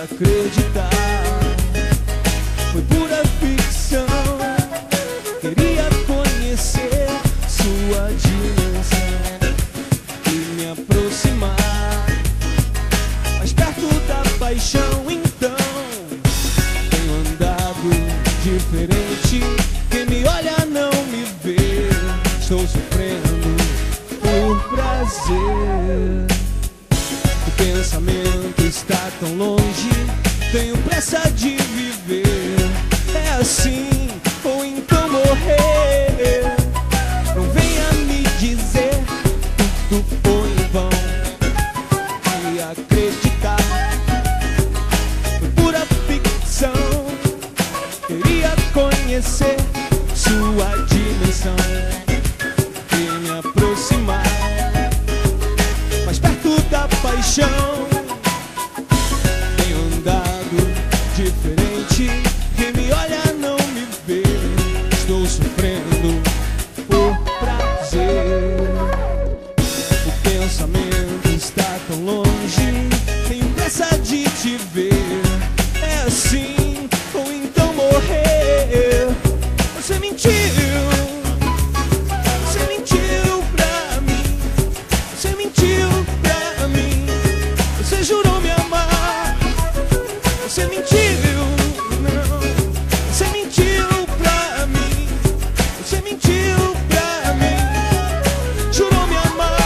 acreditar. Foi pura ficção. Queria conhecer sua dimensão e me aproximar mais perto da paixão. Então tenho andado diferente. Quem me olha não me vê. Estou sofrendo por prazer. O pensamento está tão longe. Tenho pressa de viver. É assim ou então morrer. Não venha me dizer tudo foi em vão e acreditar foi pura ficção. Queria conhecer sua dimensão e me aproximar mais perto da paixão. Tenho andado diferente. Quem me olha não me vê. Estou sofrendo por prazer. O pensamento está tão longe. Tenho pressa de te ver. É assim ou então morrer. Você mentiu. Você mentiu pra mim. Você mentiu pra mim. Você jurou me amar. Você mentiu. Não. Você mentiu pra mim. Você mentiu pra mim. Jurou me amar.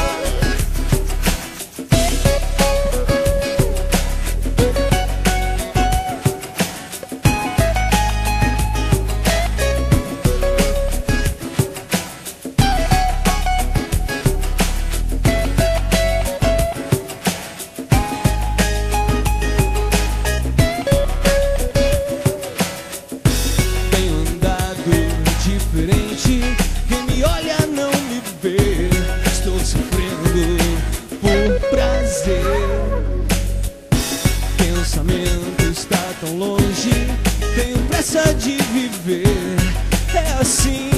Tenho andado diferente. Quem me olha não me vê. Estou sofrendo por prazer. Pensamento está tão longe. Tenho pressa de viver. É assim